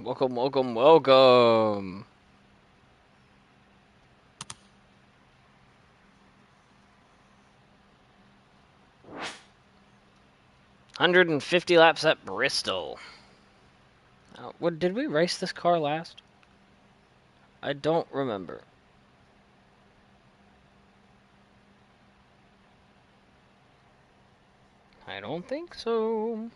Welcome, welcome, welcome. $150 laps at Bristol. What did we race this car last? I don't remember. I don't think so.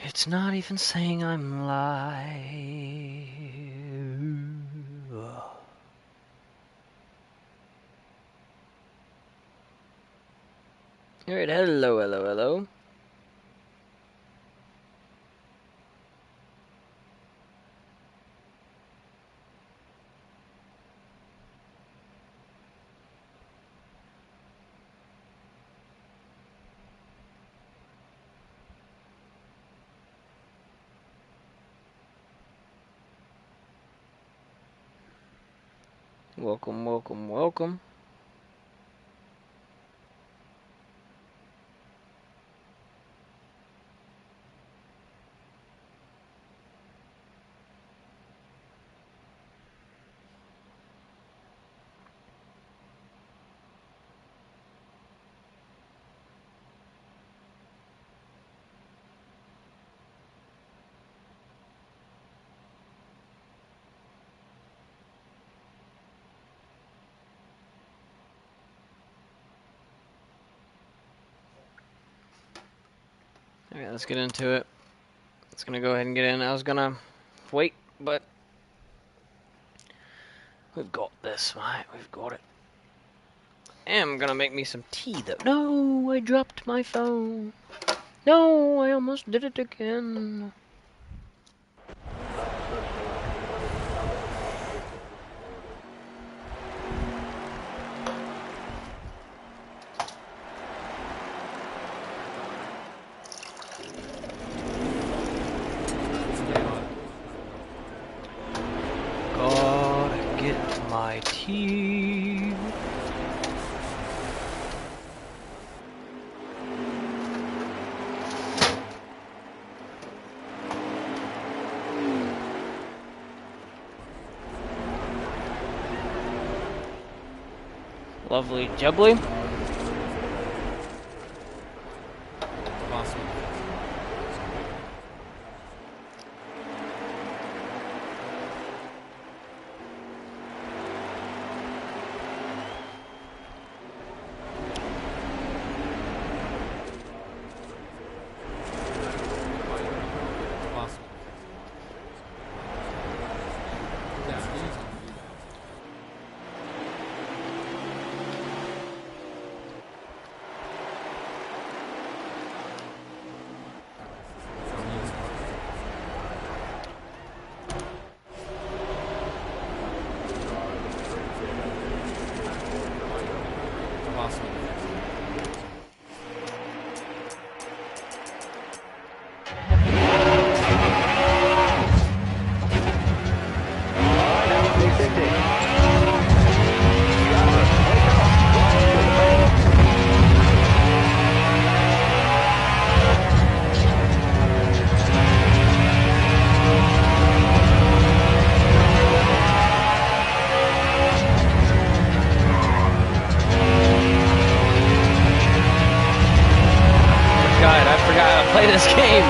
It's not even saying I'm live. Alright, hello, hello, hello. Welcome, welcome, welcome. Alright, let's get into it. It's gonna go ahead and get in. I was gonna wait, but we've got this, right? We've got it. I am gonna make me some tea, though. No, I dropped my phone. No, I almost did it again. Gotta get my tea. Lovely jubbly. Awesome. Awesome. That's easy. Awesome. God, I forgot how to play this game.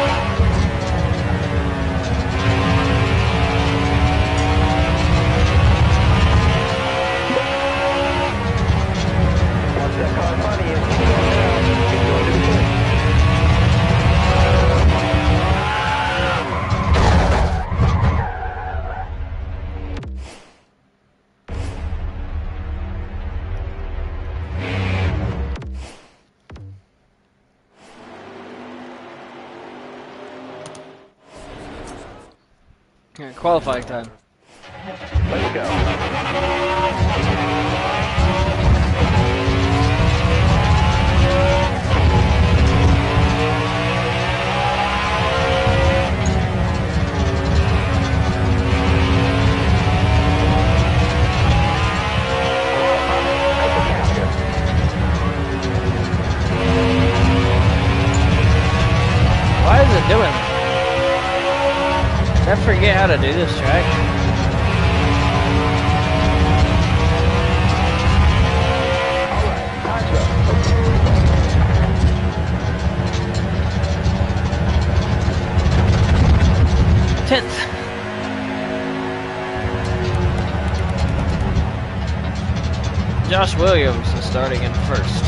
Yeah, qualifying time. Let's go. Why is it doing that? Did I forget how to do this track? Tenth. Josh Williams is starting in first.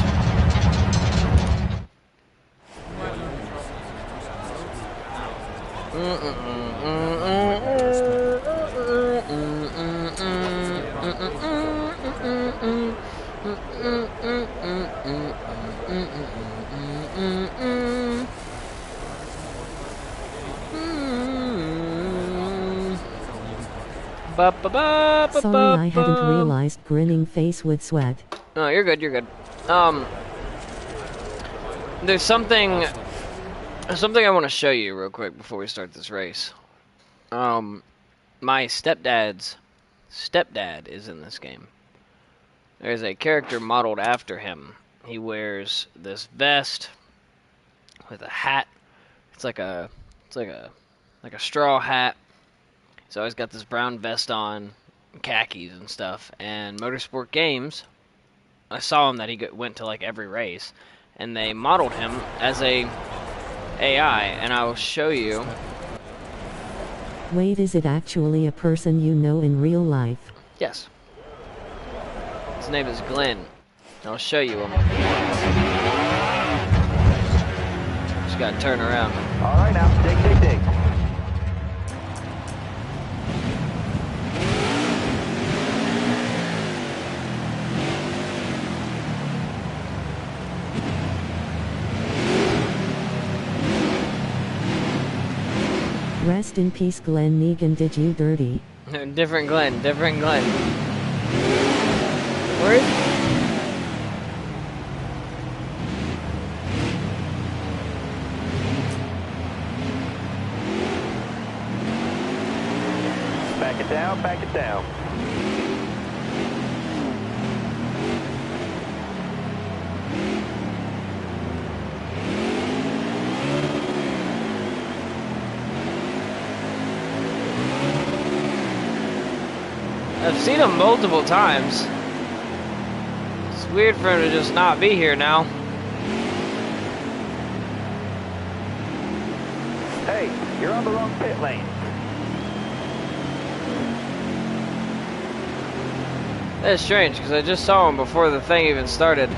Sorry, I hadn't realized grinning face with sweat. No, you're good, you're good. There's something I want to show you real quick before we start this race. My stepdad's stepdad is in this game. There's a character modeled after him. He wears this vest with a hat. It's like a straw hat. He's always got this brown vest on, khakis and stuff. And Motorsport Games, I saw him that he went to like every race, and they modeled him as a AI, and I will show you. Wait, is it actually a person you know in real life? Yes. His name is Glenn. I'll show you him. Just gotta turn around. All right, now, dig. Rest in peace, Glenn Negan, did you dirty? Different Glenn. Where is he? Back it down. I've seen him multiple times. It's weird for him to just not be here now. Hey, you're on the wrong pit lane. That's strange, because I just saw him before the thing even started.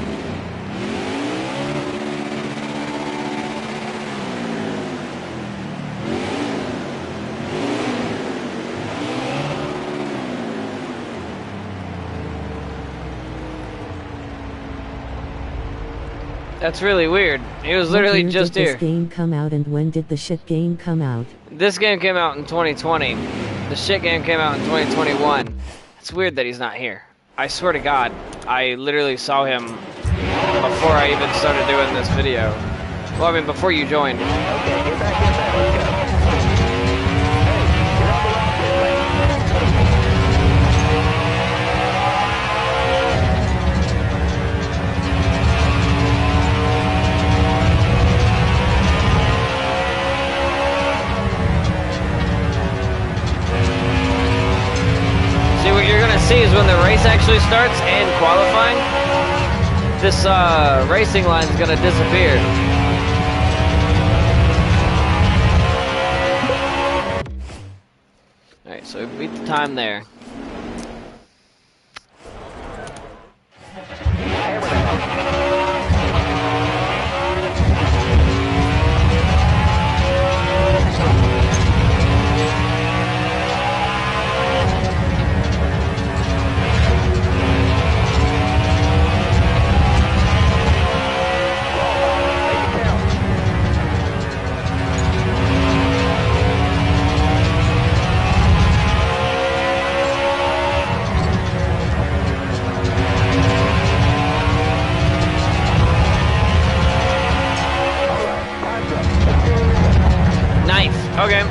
That's really weird. He was literally just here. When did this game come out, and when did the shit game come out? This game came out in 2020. The shit game came out in 2021. It's weird that he's not here. I swear to God, I literally saw him before I even started doing this video. Well, I mean, before you joined. Okay, get back in there. Let's go. Hey, you're on the wrong pit lane. See, what you're gonna see is when the race actually starts and qualifying, this racing line is gonna disappear. Alright, so we beat the time there. Okay,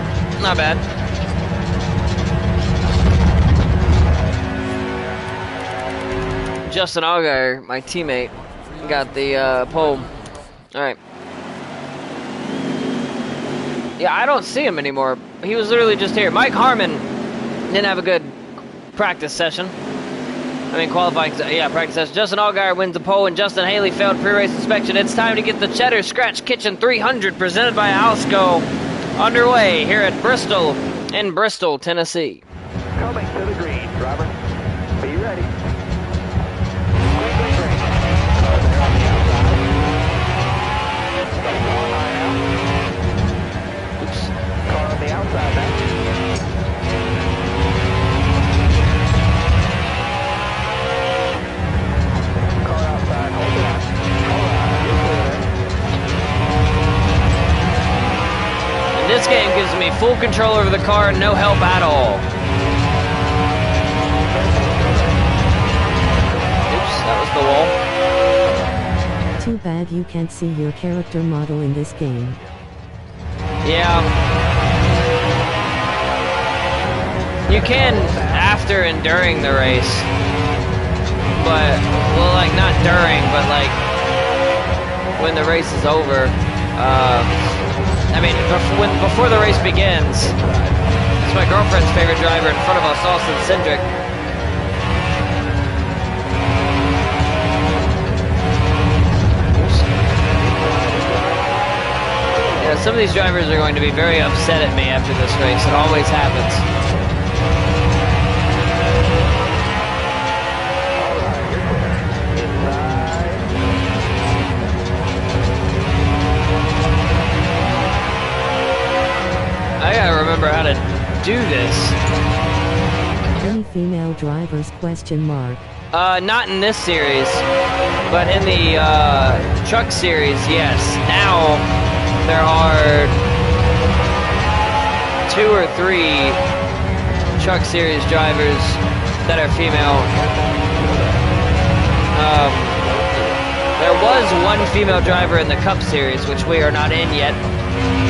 not bad. Justin Allgaier, my teammate, got the pole. Alright. Yeah, I don't see him anymore. He was literally just here. Mike Harmon didn't have a good practice session. I mean, qualifying, yeah, practice session. Justin Allgaier wins the pole, and Justin Haley failed pre-race inspection. It's time to get the Cheddar Scratch Kitchen 300 presented by Alsco underway here at Bristol, in Bristol, Tennessee. Coming to the green, driver. Be ready. Green, green, green. There on the outside. Got one line out. Oops. Car on the outside now. Car outside, hold it out. All right, you're clear. And this game gives me full control over the car and no help at all. Oops, that was the wall. Too bad you can't see your character model in this game. Yeah. You can after and during the race. But, well, like, not during, but, like, when the race is over. I mean, before the race begins. It's my girlfriend's favorite driver in front of us, Austin Cindric. Yeah, some of these drivers are going to be very upset at me after this race. It always happens. I gotta remember how to do this. Any female drivers? Question mark. Not in this series, but in the truck series, yes. Now there are 2 or 3 truck series drivers that are female. There was one female driver in the Cup series, which we are not in yet.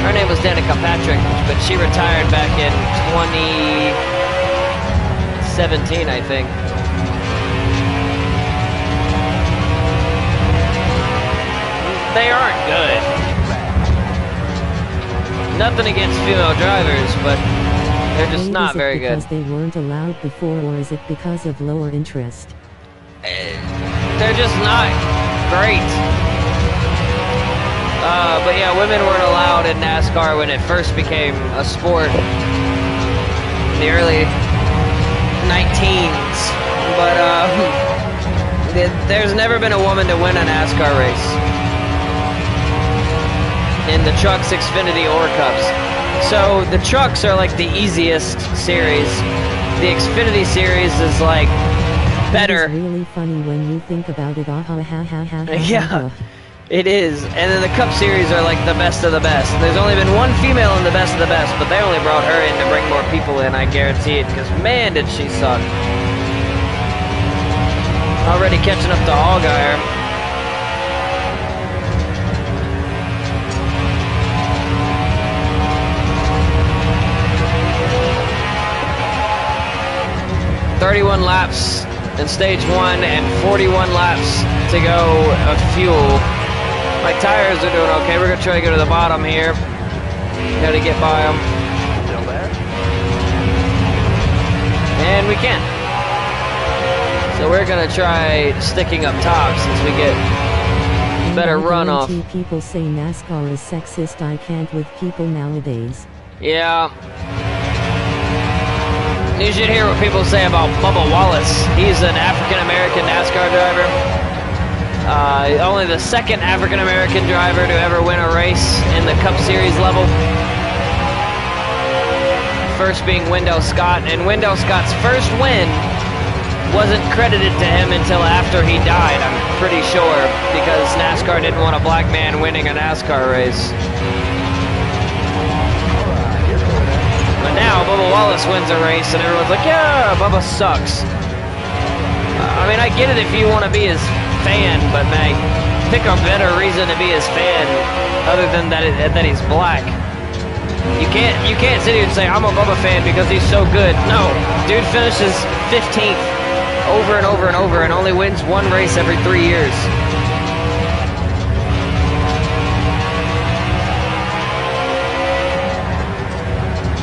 Her name was Danica Patrick, but she retired back in 2017, I think. They aren't good. Nothing against female drivers, but they're just not very good. Is it because they weren't allowed before, or is it because of lower interest? They're just not great. But yeah, women weren't allowed in NASCAR when it first became a sport in the early 19s. But there's never been a woman to win a NASCAR race in the trucks, Xfinity, or Cups. So the trucks are like the easiest series. The Xfinity series is like better. It's really funny when you think about it. Yeah. It is, and then the Cup Series are like the best of the best. There's only been one female in the best of the best, but they only brought her in to bring more people in, I guarantee it, because man, did she suck. Already catching up to Allgaier. "31 laps in stage 1 and 41 laps to go of fuel. My tires are doing okay. We're gonna try to go to the bottom here. Gotta get by them. Still there? And we can. So we're gonna try sticking up top since we get better runoff. People say NASCAR is sexist. I can't with people nowadays. Yeah. You should hear what people say about Bubba Wallace. He's an African-American NASCAR driver. Only the second African-American driver to ever win a race in the Cup Series level. First being Wendell Scott, and Wendell Scott's first win wasn't credited to him until after he died, I'm pretty sure, because NASCAR didn't want a black man winning a NASCAR race. But now Bubba Wallace wins a race and everyone's like, yeah, Bubba sucks. I mean, I get it if you want to be his fan, but man, pick a better reason to be his fan other than that he's black. You can't sit here and say I'm a Bubba fan because he's so good. No, dude finishes 15th over and over and over and only wins one race every 3 years.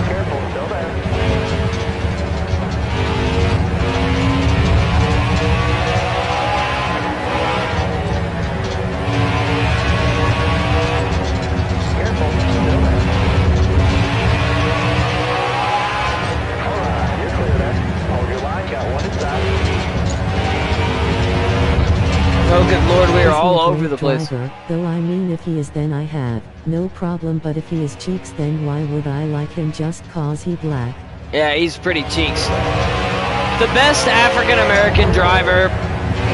Careful, still there. Careful, still there. Alright, you're clear there. Hold your line, got one inside. Oh, good lord, we are Is he all a over great the place. driver? Though I mean if he is then I have no problem, but if he is cheeks then why would I like him just cause he black? Yeah, he's pretty cheeks. The best African American driver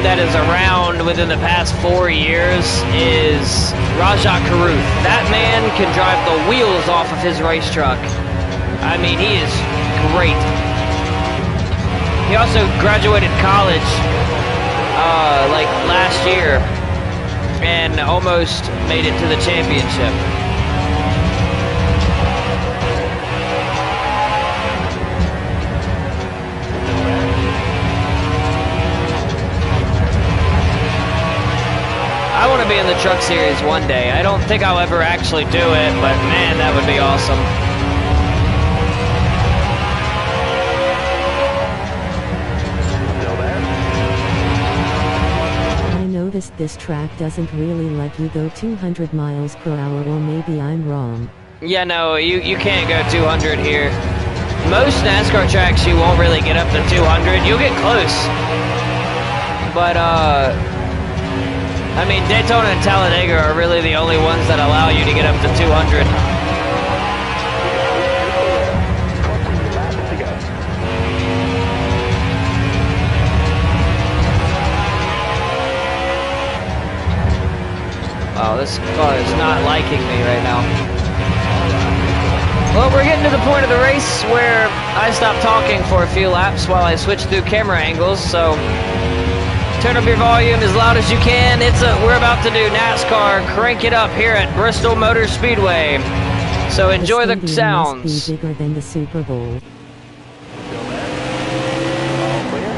that is around within the past 4 years is Rajat Karuth. That man can drive the wheels off of his race truck. I mean, he is great. He also graduated college like last year and almost made it to the championship. I want to be in the truck series one day. I don't think I'll ever actually do it, but man, that would be awesome. Still there. I noticed this track doesn't really let you go 200 miles per hour, or maybe I'm wrong. Yeah, no, you can't go 200 here. Most NASCAR tracks you won't really get up to 200. You'll get close. But, I mean, Daytona and Talladega are really the only ones that allow you to get up to 200. Laps to go. Oh, this car is not liking me right now. Well, we're getting to the point of the race where I stop talking for a few laps while I switch through camera angles, so turn up your volume as loud as you can. We're about to do NASCAR Crank It Up here at Bristol Motor Speedway. So enjoy the stadium sounds. must be bigger than the Super Bowl. Still there. All clear.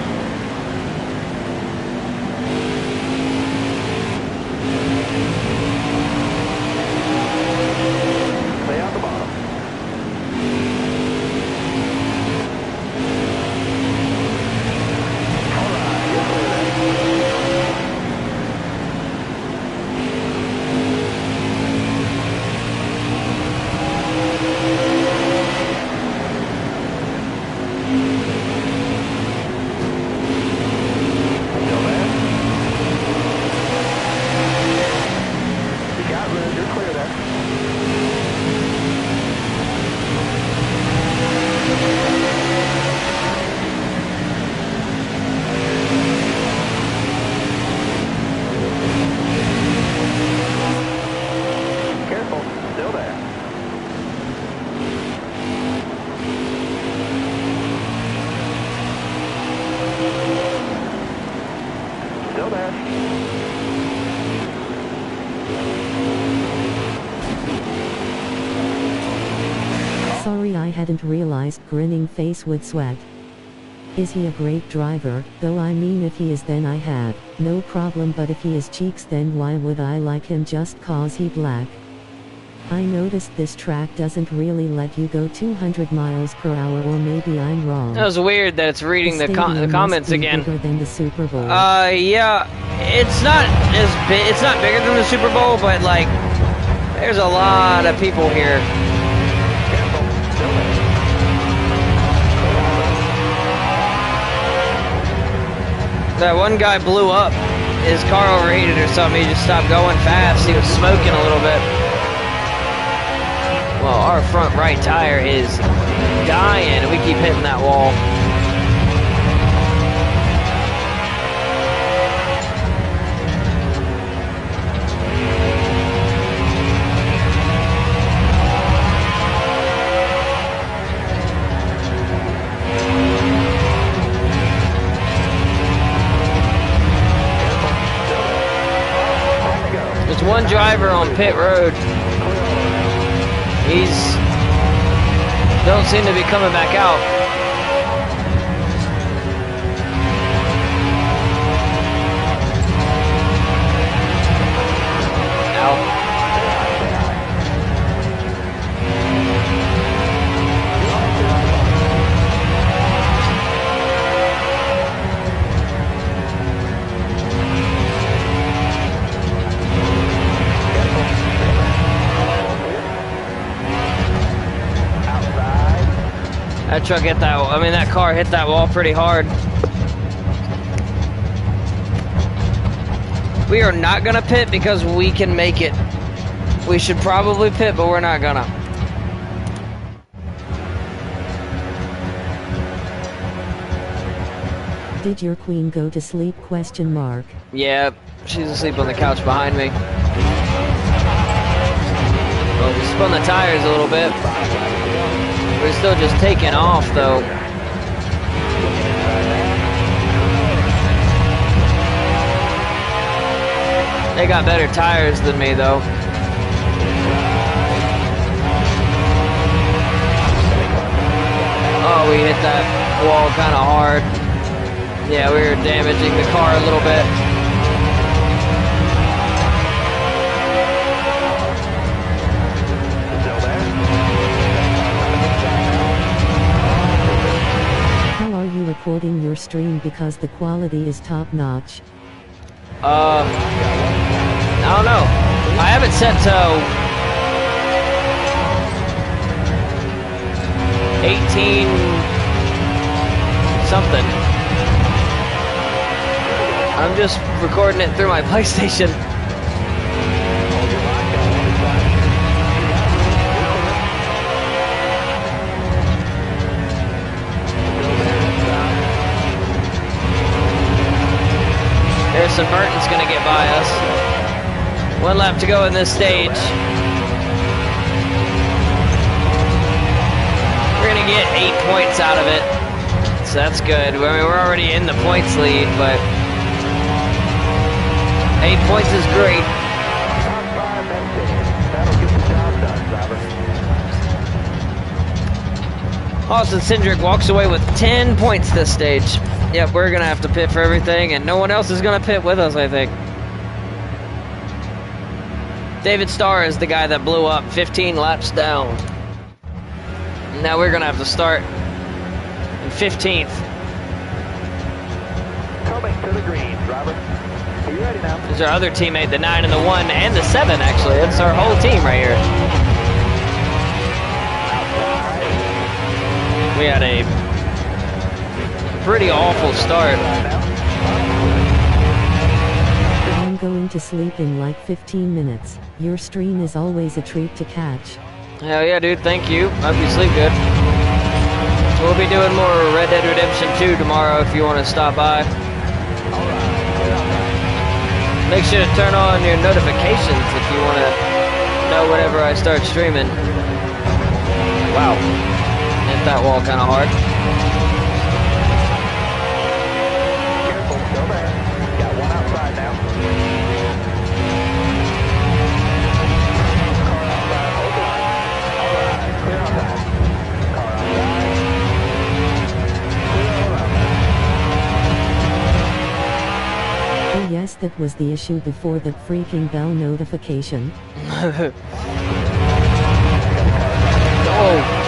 Lay out the bottom. Alright, you're clear there. Still there. You got room, you're clear there. Careful, still there. Still there. Sorry, I hadn't realized grinning face would sweat. Is he a great driver? Though I mean if he is then I have no problem, but if he is cheeks then why would I like him just cause he black? I noticed this track doesn't really let you go 200 miles per hour, or maybe I'm wrong. That was weird that it's reading the stadium must comments be again. bigger than the Super Bowl. Yeah, it's not as big. It's not bigger than the Super Bowl, but like, there's a lot of people here. Careful, still there. That one guy blew up. His car overheated or something. He just stopped going fast. He was smoking a little bit. Well, our front right tire is dying, and we keep hitting that wall. There's one driver on pit road. He's Don't seem to be coming back out. Ow. That truck hit that, I mean that car hit that wall pretty hard. We are not gonna pit because we can make it. We should probably pit, but we're not gonna. Did your queen go to sleep? Question mark. Yeah, she's asleep on the couch behind me. Well, we spun the tires a little bit. We're still just taking off though. They got better tires than me though. Oh, we hit that wall kind of hard. Yeah, we were damaging the car a little bit. How are you recording your stream because the quality is top notch? I don't know. I have it set to 18 something. I'm just recording it through my PlayStation. Harrison Burton's gonna get by us. 1 lap to go in this stage. We're gonna get 8 points out of it. So that's good. I mean, we're already in the points lead, but 8 points is great. Austin Cindric walks away with 10 points this stage. Yep, we're gonna have to pit for everything, and no one else is gonna pit with us, I think. David Starr is the guy that blew up 15 laps down. Now we're gonna have to start in 15th. Coming to the green, driver. Are you ready now? There's our other teammate, the 9 and the 1 and the 7, actually. That's our whole team right here. We had a pretty awful start. I'm going to sleep in like 15 minutes. Your stream is always a treat to catch. Hell yeah, dude. Thank you. Hope you sleep good. We'll be doing more Red Dead Redemption 2 tomorrow if you want to stop by. Make sure to turn on your notifications if you want to know whenever I start streaming. Wow. Hit that wall kind of hard. Careful, still there. Got one outside now. Car outside, hold the line. All right, clear outside. Car outside. Clear all around. Oh yes, that was the issue before that freaking bell notification. Oh.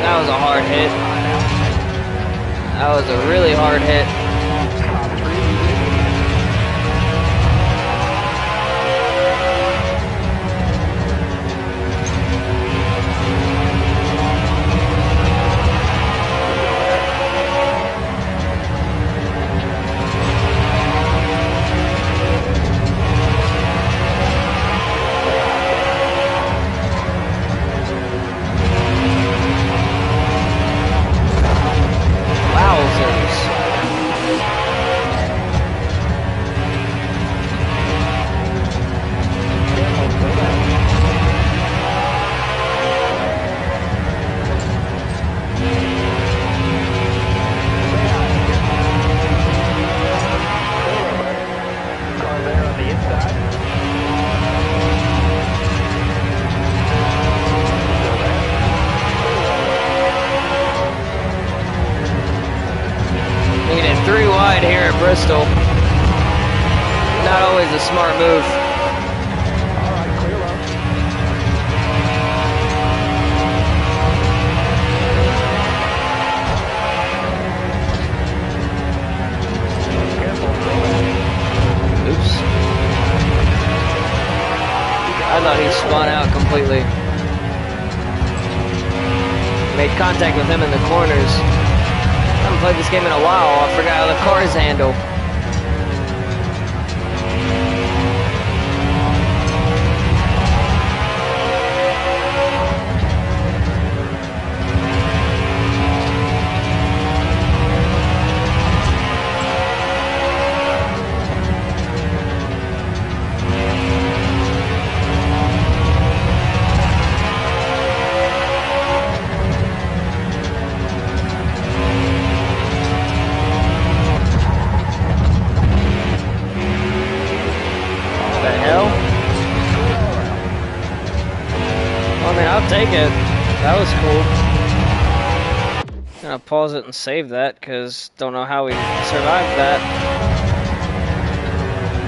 That was a hard hit. That was a really hard hit. Wowzers. smart move. All right, clear low. Careful, slow down. Oops. I thought he spun out completely. Made contact with him in the corners. I haven't played this game in a while. I forgot how the cars handle. I'll take it. That was cool. Gonna pause it and save that because don't know how we survived that.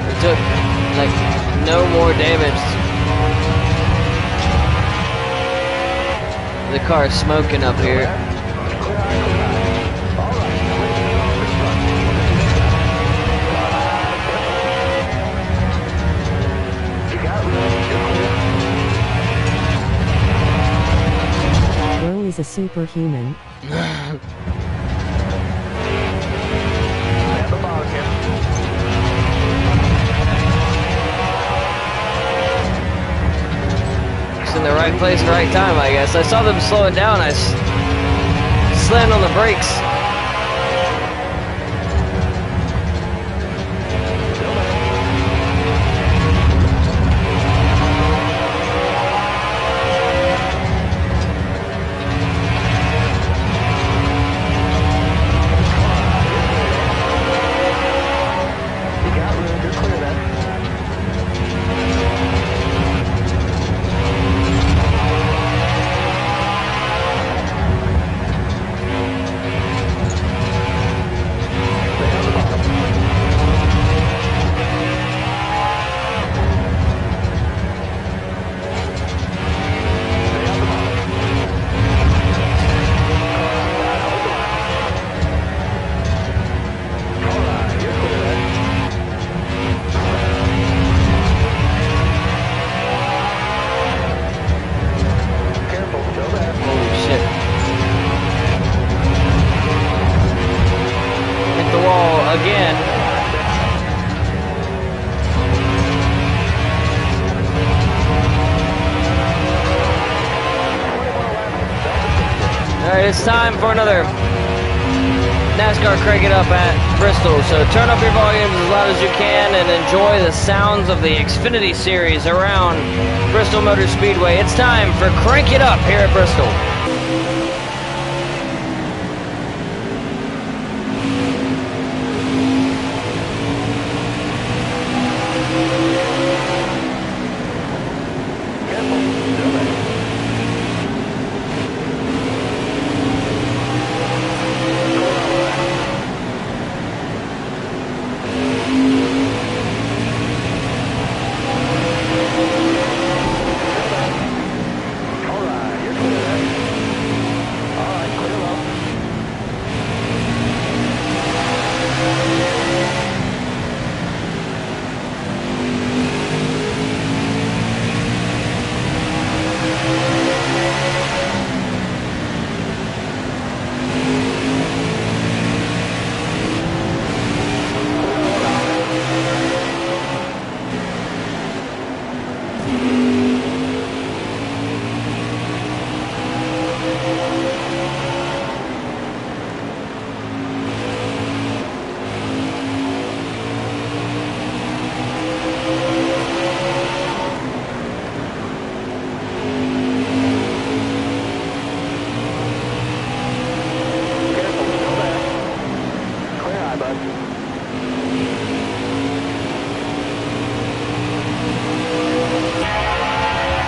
We took like no more damage. The car's smoking up here. Is a superhuman. Stand the bottom here. Just in the right place, right time, I guess. I saw them slow it down. I slammed on the brakes. It's time for another NASCAR Crank It Up at Bristol. So turn up your volumes as loud as you can and enjoy the sounds of the Xfinity Series around Bristol Motor Speedway. It's time for Crank It Up here at Bristol.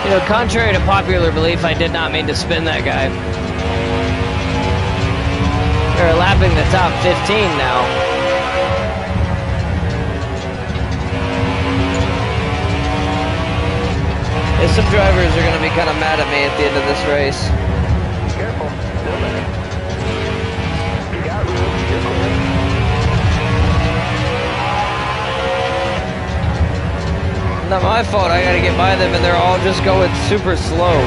You know, contrary to popular belief, I did not mean to spin that guy. They're lapping the top 15 now. And some drivers are gonna be kind of mad at me at the end of this race. Careful. Still there. You got room. You're clear. Not my fault. I gotta get by them, and they're all just going super slow.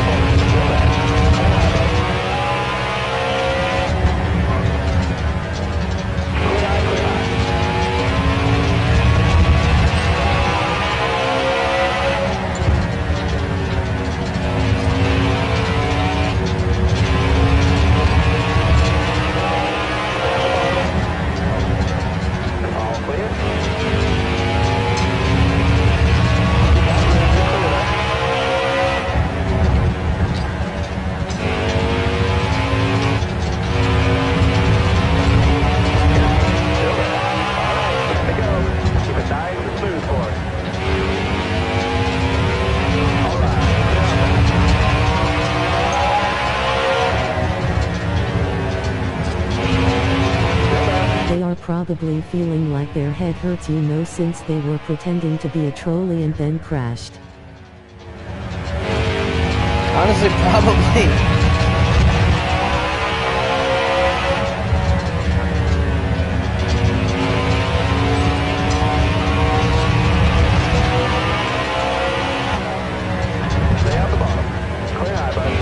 Probably feeling like their head hurts, you know, since they were pretending to be a trolley and then crashed. Honestly, probably. Stay out the bottom. Clear eye, buddy.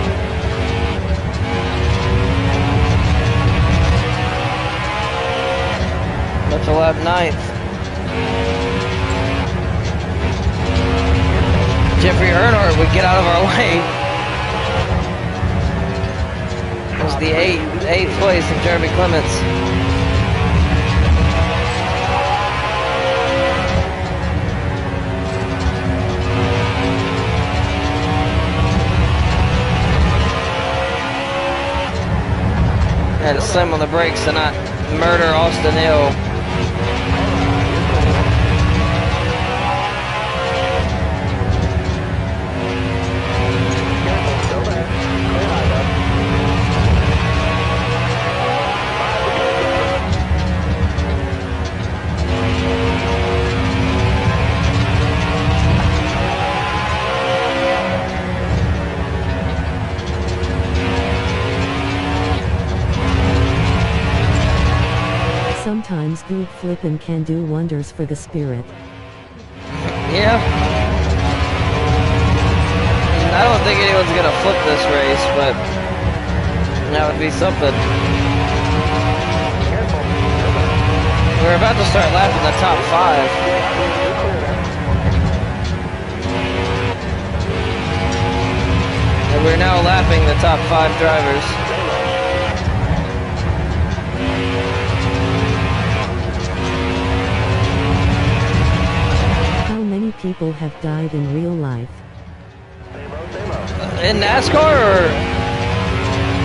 That's a lap 9th. Jeffrey Earnhardt would get out of our way. It was the eighth place in Jeremy Clements. Had to slam on the brakes to not murder Austin Hill. Sometimes good flippin' can do wonders for the spirit. Yeah. I don't think anyone's gonna flip this race, but that would be something. We're about to start lapping the top 5. And we're now lapping the top 5 drivers. People have died in real life. In NASCAR or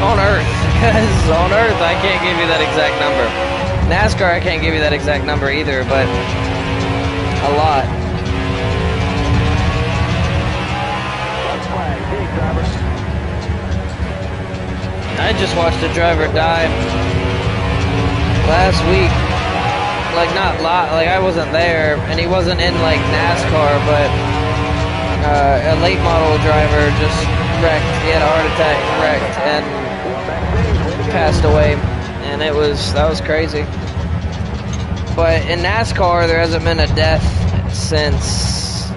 on Earth? Because on Earth I can't give you that exact number. NASCAR I can't give you that exact number either, but a lot. I just watched a driver die last week. Like not like I wasn't there, and he wasn't in like NASCAR, but a late model driver just wrecked. He had a heart attack, wrecked, and passed away, and that was crazy. But in NASCAR, there hasn't been a death since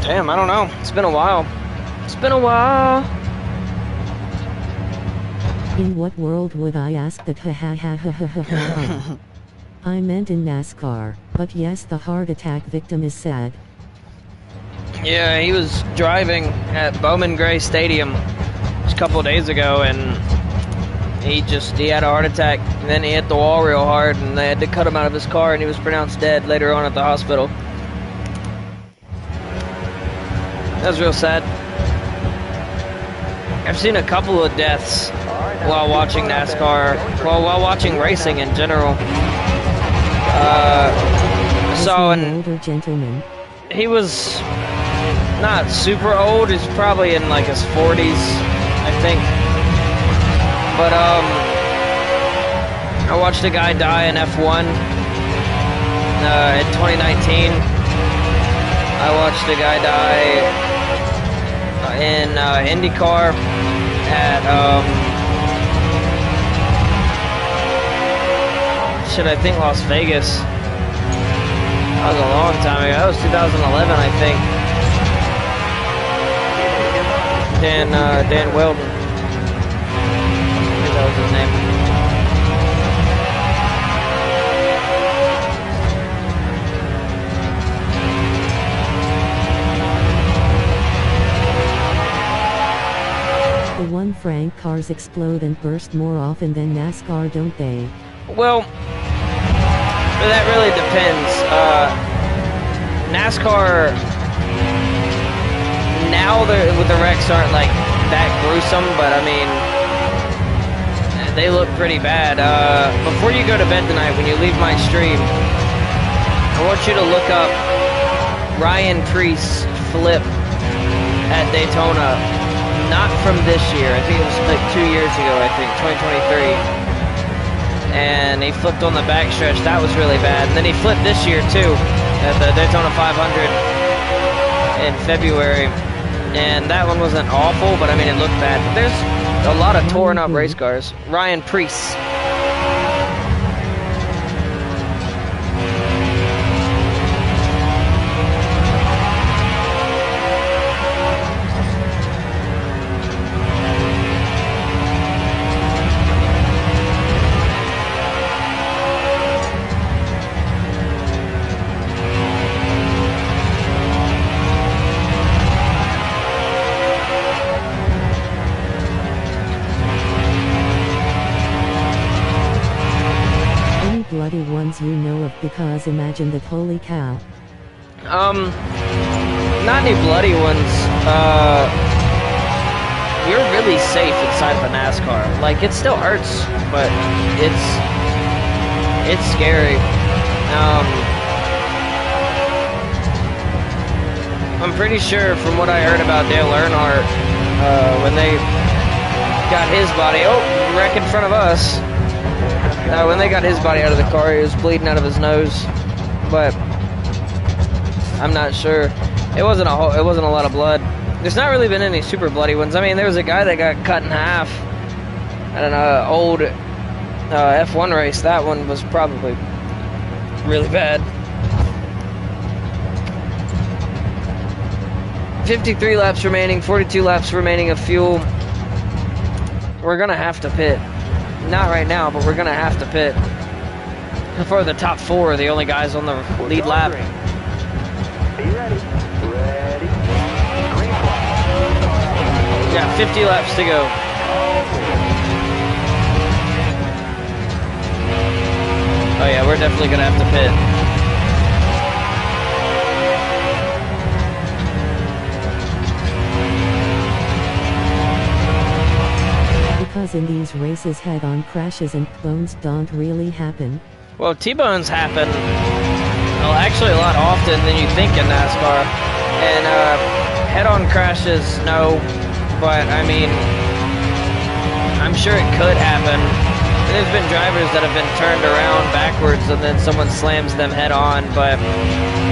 damn, I don't know. It's been a while. It's been a while. In what world would I ask that? Ha ha ha ha ha ha ha. I meant in NASCAR, but yes, the heart attack victim is sad. Yeah, he was driving at Bowman Gray Stadium just a couple of days ago, and he had a heart attack, and then he hit the wall real hard, and they had to cut him out of his car, and he was pronounced dead later on at the hospital. That was real sad. I've seen a couple of deaths while watching NASCAR, while watching racing in general. So, an older gentleman. He was not super old. He's probably in like his 40s, I think. But I watched a guy die in F1 In 2019, I watched a guy die in IndyCar at I think Las Vegas. That was a long time ago. That was 2011, I think. Dan Weldon. I think that was his name. The one Frank cars explode and burst more often than NASCAR, don't they? Well, that really depends. NASCAR now with the wrecks aren't like that gruesome, but I mean they look pretty bad. Before you go to bed tonight, when you leave my stream, I want you to look up Ryan Preece's flip at Daytona. Not from this year. I think it was like 2 years ago. I think 2023. And he flipped on the backstretch. That was really bad. And then he flipped this year too at the Daytona 500 in February. And that one wasn't awful, but I mean it looked bad. But there's a lot of torn up race cars. Ryan Preece. Bloody ones you know of, because imagine that, holy cow. Not any bloody ones. You're really safe inside of a NASCAR. Like, it still hurts, but it's scary. I'm pretty sure from what I heard about Dale Earnhardt, when they got his body, wreck in front of us. When they got his body out of the car, he was bleeding out of his nose, but I'm not sure. It wasn't a lot of blood. There's not really been any super bloody ones. I mean, there was a guy that got cut in half at an old F1 race. That one was probably really bad. 53 laps remaining, 42 laps remaining of fuel. We're gonna have to pit. Not right now, but we're gonna have to pit. For the top four are the only guys on the lead lap. Be ready. Ready. Green flag. Yeah, 50 laps to go. Oh yeah, we're definitely gonna have to pit. Because in these races head-on crashes and clones don't really happen. Well, T-bones happen, well, actually a lot often than you think in NASCAR. And head-on crashes, no, but I mean, I'm sure it could happen. There's been drivers that have been turned around backwards and then someone slams them head-on, but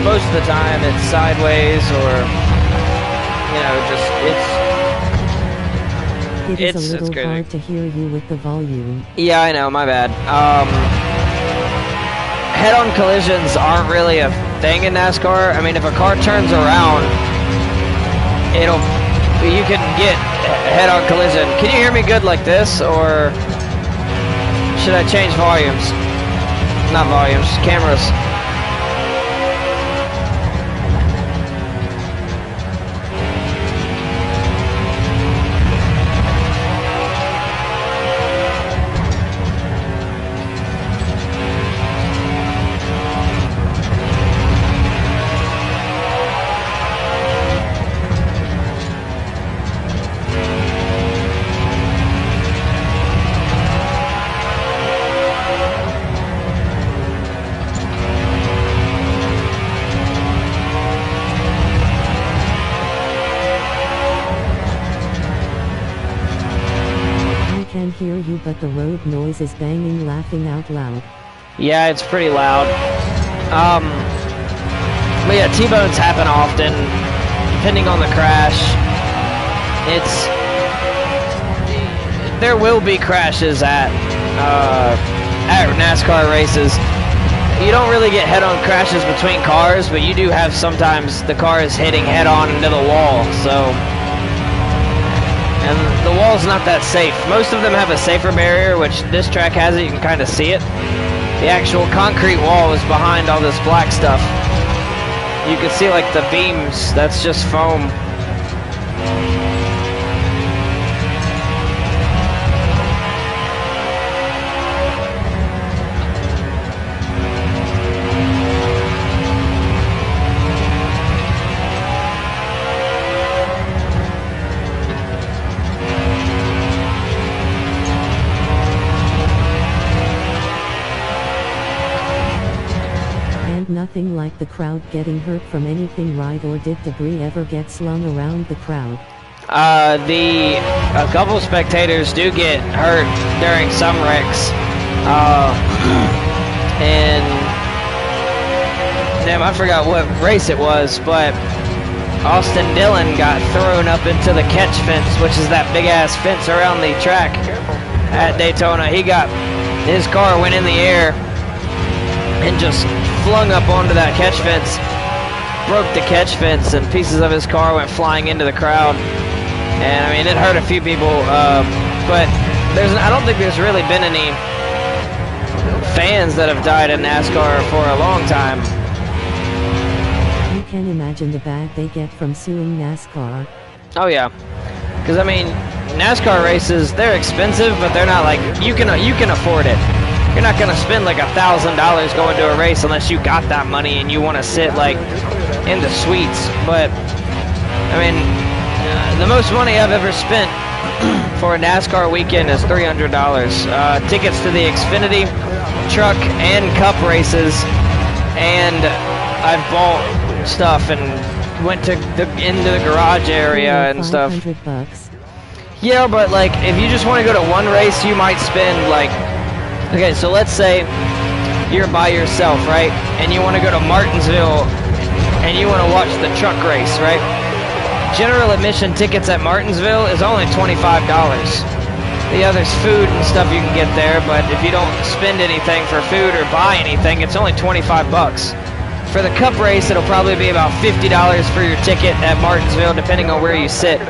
most of the time it's sideways or, you know, just It is a little crazy. hard to hear you with the volume. Yeah, I know, my bad. Head-on collisions aren't really a thing in NASCAR. I mean, if a car turns around, you can get a head-on collision. Can you hear me good like this, or should I change volumes? Not volumes, cameras. Hear you, but the road noise is banging, laughing out loud. Yeah, it's pretty loud. But yeah, T-bones happen often, depending on the crash. There will be crashes at NASCAR races. You don't really get head-on crashes between cars, but you do have sometimes the car is hitting head-on into the wall, so... And the wall's not that safe. Most of them have a safer barrier, which this track has it, you can kind of see it. The actual concrete wall is behind all this black stuff. You can see like the beams, that's just foam. Nothing like the crowd getting hurt from anything, right? Or did debris ever get slung around the crowd? A couple spectators do get hurt during some wrecks. And damn, I forgot what race it was, but Austin Dillon got thrown up into the catch fence, which is that big ass fence around the track at Daytona. His car went in the air and just flung up onto that catch fence, broke the catch fence, and pieces of his car went flying into the crowd. And I mean, it hurt a few people, but I don't think there's really been any fans that have died in NASCAR for a long time. You can imagine the bag they get from suing NASCAR. Oh yeah, because I mean, NASCAR races, they're expensive, but they're not like, you can afford it. You're not gonna spend like $1,000 going to a race unless you got that money and you want to sit like in the suites. But I mean, the most money I've ever spent for a NASCAR weekend is $300. Tickets to the Xfinity, truck, and cup races, and I've bought stuff and went to into the garage area and stuff. $500. Yeah, but like if you just want to go to one race, you might spend like. Okay, so let's say you're by yourself, right? And you want to go to Martinsville and you want to watch the truck race, right? General admission tickets at Martinsville is only $25. The other's food and stuff you can get there, but if you don't spend anything for food or buy anything, it's only 25 bucks. For the cup race, it'll probably be about $50 for your ticket at Martinsville, depending on where you sit.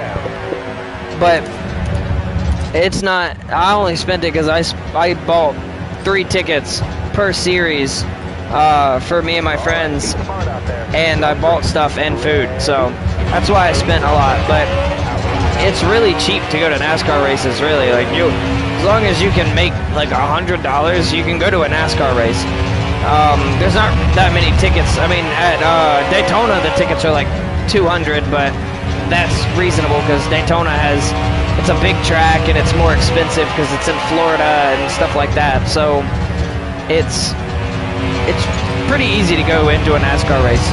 But it's not, I only spent it because I bought 3 tickets per series for me and my friends, and I bought stuff and food, so that's why I spent a lot. But it's really cheap to go to NASCAR races, really. Like as long as you can make like $100, you can go to a NASCAR race. There's not that many tickets. I mean, at Daytona the tickets are like $200, but that's reasonable because Daytona it's a big track and it's more expensive because it's in Florida and stuff like that. So it's pretty easy to go into a NASCAR race.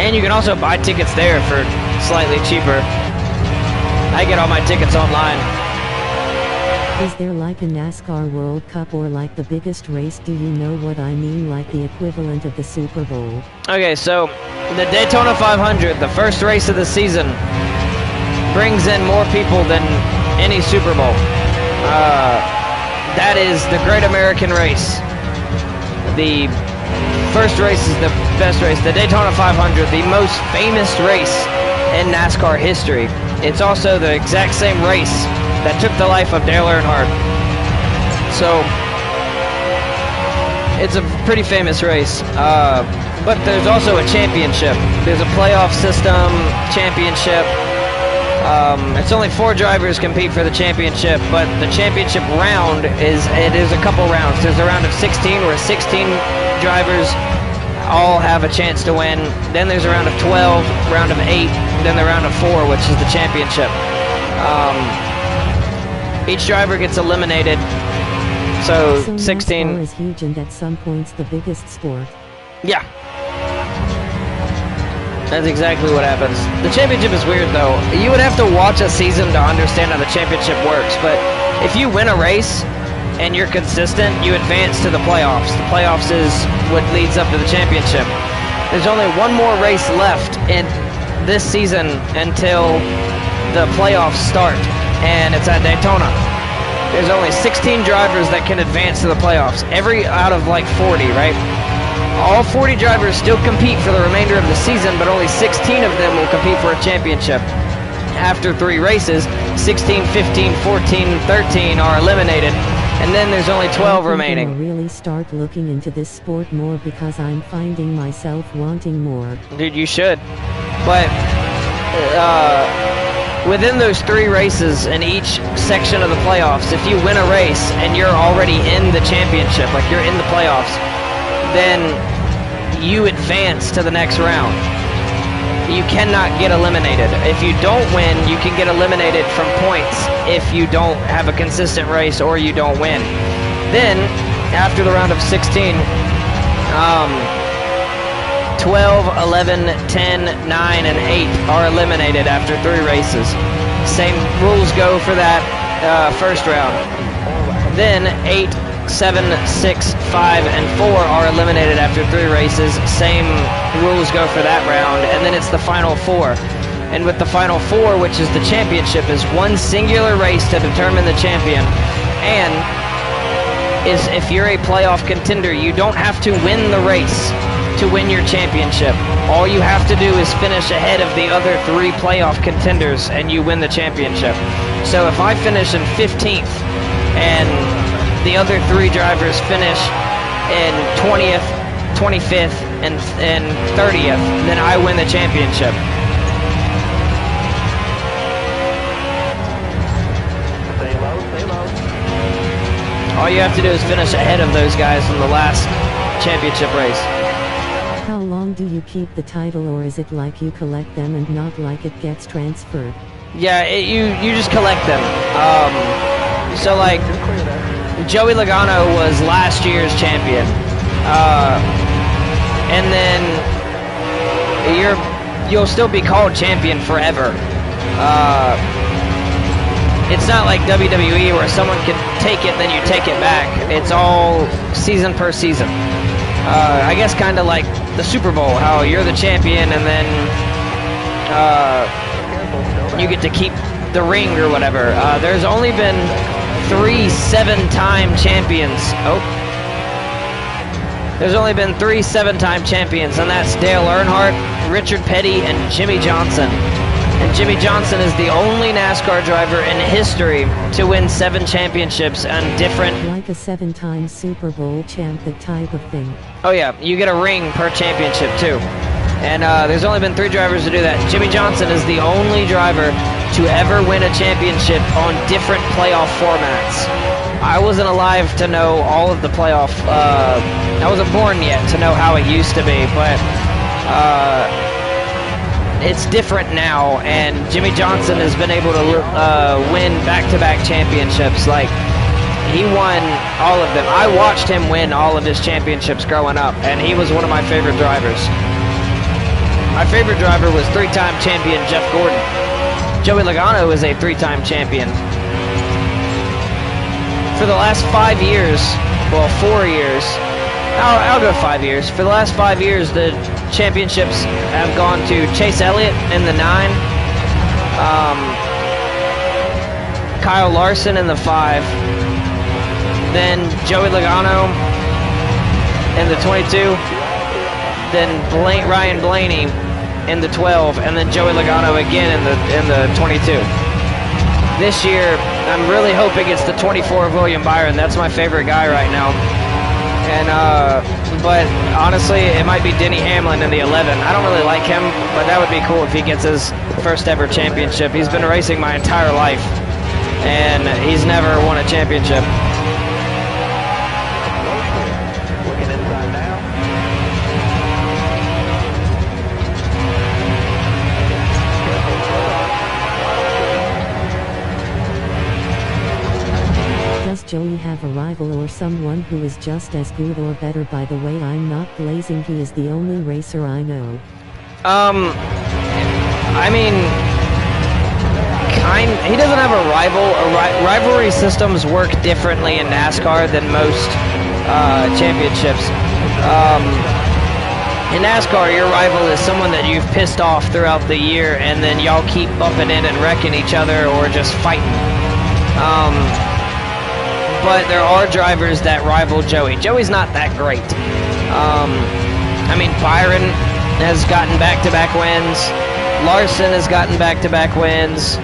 And you can also buy tickets there for slightly cheaper. I get all my tickets online. Is there like a NASCAR World Cup or like the biggest race? Do you know what I mean? Like the equivalent of the Super Bowl? Okay, so the Daytona 500, the first race of the season, brings in more people than any Super Bowl. That is the Great American Race. The first race is the best race. The Daytona 500, the most famous race in NASCAR history. It's also the exact same race that took the life of Dale Earnhardt. So it's a pretty famous race. But there's also a championship. There's a playoff system, championship. It's only 4 drivers compete for the championship, but the championship round is a couple rounds. There's a round of 16 where 16 drivers all have a chance to win. Then there's a round of 12, round of 8, then the round of 4, which is the championship. Each driver gets eliminated. So 16 NASCAR is huge and at some points the biggest sport. Yeah. That's exactly what happens. The championship is weird though. You would have to watch a season to understand how the championship works, but if you win a race and you're consistent, you advance to the playoffs. The playoffs is what leads up to the championship. There's only one more race left in this season until the playoffs start, and it's at Daytona. There's only 16 drivers that can advance to the playoffs. Every out of like 40, right? All 40 drivers still compete for the remainder of the season, but only 16 of them will compete for a championship. After 3 races, 16, 15, 14, 13 are eliminated, and then there's only 12 remaining. I'm really start looking into this sport more because I'm finding myself wanting more. Dude, you should. But within those 3 races in each section of the playoffs, if you win a race and you're already in the championship, like you're in the playoffs, then you advance to the next round. You cannot get eliminated. If you don't win, you can get eliminated from points if you don't have a consistent race or you don't win. Then, after the round of 16, 12, 11, 10, 9, and 8 are eliminated after 3 races. Same rules go for that first round. Then 8, 7, 6, 5, and 4 are eliminated after 3 races. Same rules go for that round, and then it's the final 4. And with the final 4, which is the championship, is one singular race to determine the champion. And is if you're a playoff contender, you don't have to win the race to win your championship. All you have to do is finish ahead of the other 3 playoff contenders, and you win the championship. So if I finish in 15th, and the other 3 drivers finish in 20th, 25th, and 30th, then I win the championship. Stay low, stay low. All you have to do is finish ahead of those guys in the last championship race. How long do you keep the title, or is it like you collect them and not like it gets transferred? Yeah, you just collect them. So like, Joey Logano was last year's champion, and then you'll still be called champion forever. It's not like WWE where someone can take it, then you take it back. It's all season per season. I guess kind of like the Super Bowl, how you're the champion and then you get to keep the ring or whatever. There's only been 3 7-time champions. There's only been 3 7-time champions, and that's Dale Earnhardt, Richard Petty, and Jimmy Johnson. And Jimmy Johnson is the only NASCAR driver in history to win 7 championships and different... Like a 7-time Super Bowl champ, that type of thing. Oh yeah, you get a ring per championship too. And there's only been 3 drivers to do that. Jimmy Johnson is the only driver to ever win a championship on different playoff formats. I wasn't alive to know all of the playoff... I wasn't born yet to know how it used to be, but... it's different now, and Jimmy Johnson has been able to win back-to-back championships. Like, he won all of them. I watched him win all of his championships growing up, and he was one of my favorite drivers. My favorite driver was 3-time champion Jeff Gordon. Joey Logano is a 3-time champion. For the last 5 years, well, 4 years, I'll go 5 years. For the last 5 years, the championships have gone to Chase Elliott in the 9, Kyle Larson in the 5, then Joey Logano in the 22, then Ryan Blaney in the 12, and then Joey Logano again in the 22. This year, I'm really hoping it's the 24 of William Byron. That's my favorite guy right now. And but honestly, it might be Denny Hamlin in the 11. I don't really like him, but that would be cool if he gets his first ever championship. He's been racing my entire life, and he's never won a championship. Looking inside now. Does Joey have a rival or someone who is just as good or better? By the way, I'm not glazing, he is the only racer I know. I mean, he doesn't have a rival. Rivalry systems work differently in NASCAR than most championships. In NASCAR, your rival is someone that you've pissed off throughout the year, and then y'all keep bumping in and wrecking each other or just fighting. But there are drivers that rival Joey. Joey's not that great. I mean, Byron has gotten back-to-back wins. Larson has gotten back-to-back wins.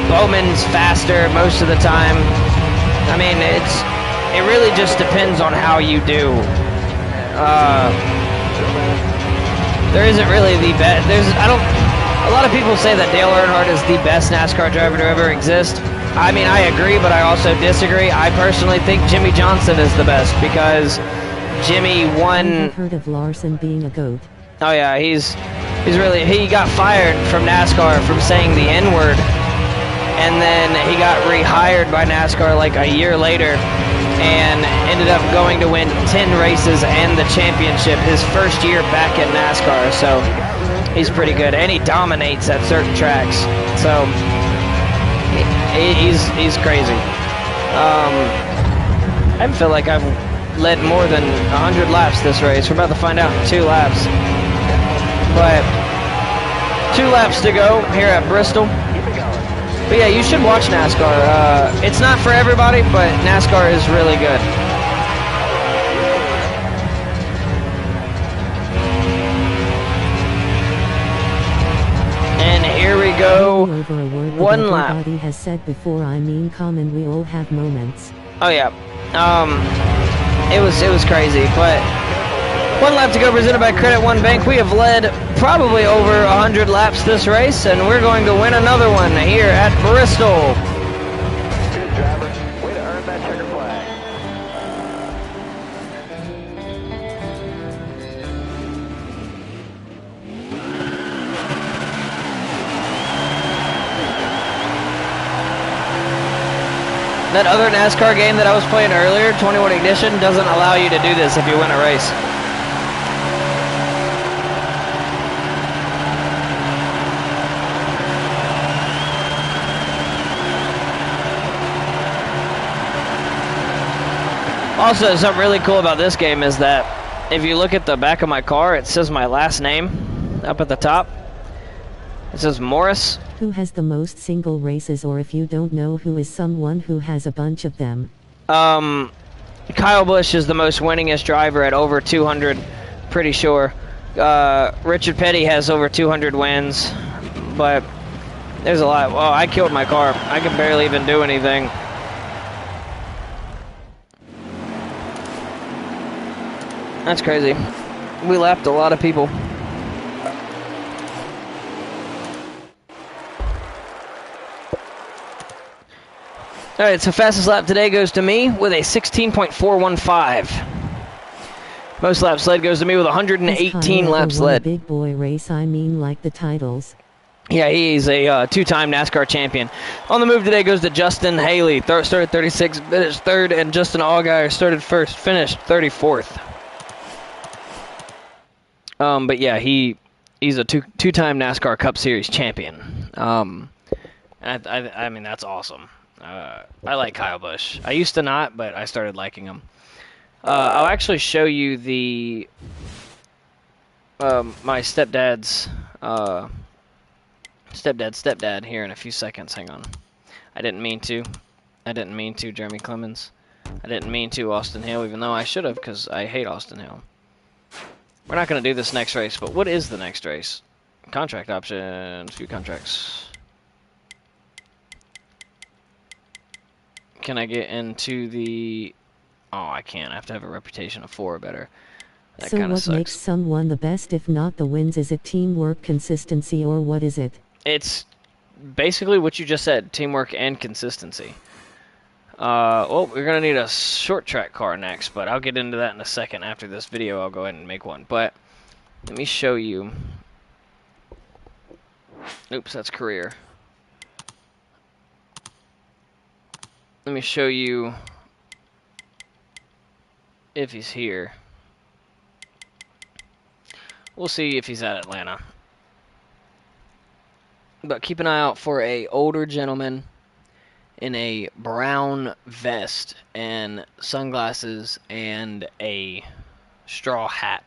Bowman's faster most of the time. I mean, it really just depends on how you do. There isn't really the best. A lot of people say that Dale Earnhardt is the best NASCAR driver to ever exist. I mean, I agree, but I also disagree. I personally think Jimmy Johnson is the best because Jimmy won. I've heard of Larson being a GOAT. Oh yeah, he got fired from NASCAR from saying the N-word, and then he got rehired by NASCAR like a year later, and ended up going to win 10 races and the championship his first year back in NASCAR. So he's pretty good, and he dominates at certain tracks. So he's crazy. I feel like I've led more than 100 laps this race. We're about to find out in 2 laps. But 2 laps to go here at Bristol. But yeah, you should watch NASCAR. It's not for everybody, but NASCAR is really good. And here we go. Over a word 1 lap. Everybody has said before, I mean common, we all have moments. Oh yeah. It was crazy, but 1 lap to go, presented by Credit One Bank. We have led probably over 100 laps this race, and we're going to win another one here at Bristol. Good driver. Way to earn that checker flag. That other NASCAR game that I was playing earlier, 21 Ignition, doesn't allow you to do this if you win a race. Also, something really cool about this game is that if you look at the back of my car, it says my last name up at the top. It says Morris. Who has the most single races, or if you don't know, who is someone who has a bunch of them? Kyle Busch is the most winningest driver at over 200, pretty sure. Richard Petty has over 200 wins, but there's a lot. Well, I killed my car. I can barely even do anything. That's crazy. We lapped a lot of people. All right, so fastest lap today goes to me with a 16.415. Most laps led goes to me with 118 laps led. Big boy race, I mean like the titles. Yeah, he's a 2-time NASCAR champion. On the move today goes to Justin Haley. Started 36, finished 3rd, and Justin Allgaier started 1st, finished 34th. But yeah, he's a two-time NASCAR Cup Series champion. I mean, that's awesome. I like Kyle Busch. I used to not, but I started liking him. I'll actually show you the my stepdad's stepdad here in a few seconds. Hang on. I didn't mean to, Jeremy Clemens. I didn't mean to, Austin Hill, even though I should have, because I hate Austin Hill. We're not going to do this next race, but what is the next race? Contract options, view contracts. Can I get into the... Oh, I can't. I have to have a reputation of 4 or better. That so kind of what sucks. makes someone the best if not the wins? Is it teamwork, consistency, or what is it? It's basically what you just said, teamwork and consistency. Well, we're going to need a short track car next, but I'll get into that in a second. After this video, I'll go ahead and make one. But let me show you. Oops, that's career. Let me show you if he's here. We'll see if he's at Atlanta. But keep an eye out for a older gentleman in a brown vest and sunglasses and a straw hat.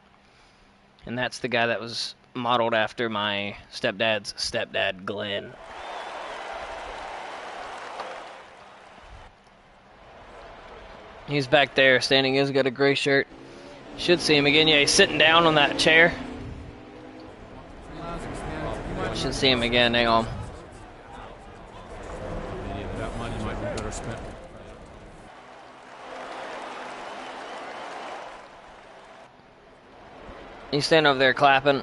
And that's the guy that was modeled after my stepdad's stepdad, Glenn. He's back there standing. He's got a gray shirt. Should see him again. Yeah, he's sitting down on that chair. Should see him again. Hang on. That money might be better spent. He's standing over there clapping.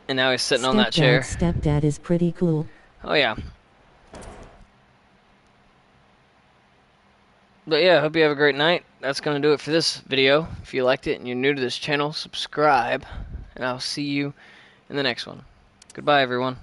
And now he's sitting on that chair. Stepdad is pretty cool. Oh, yeah. But yeah, hope you have a great night. That's going to do it for this video. If you liked it and you're new to this channel, subscribe. And I'll see you in the next one. Goodbye, everyone.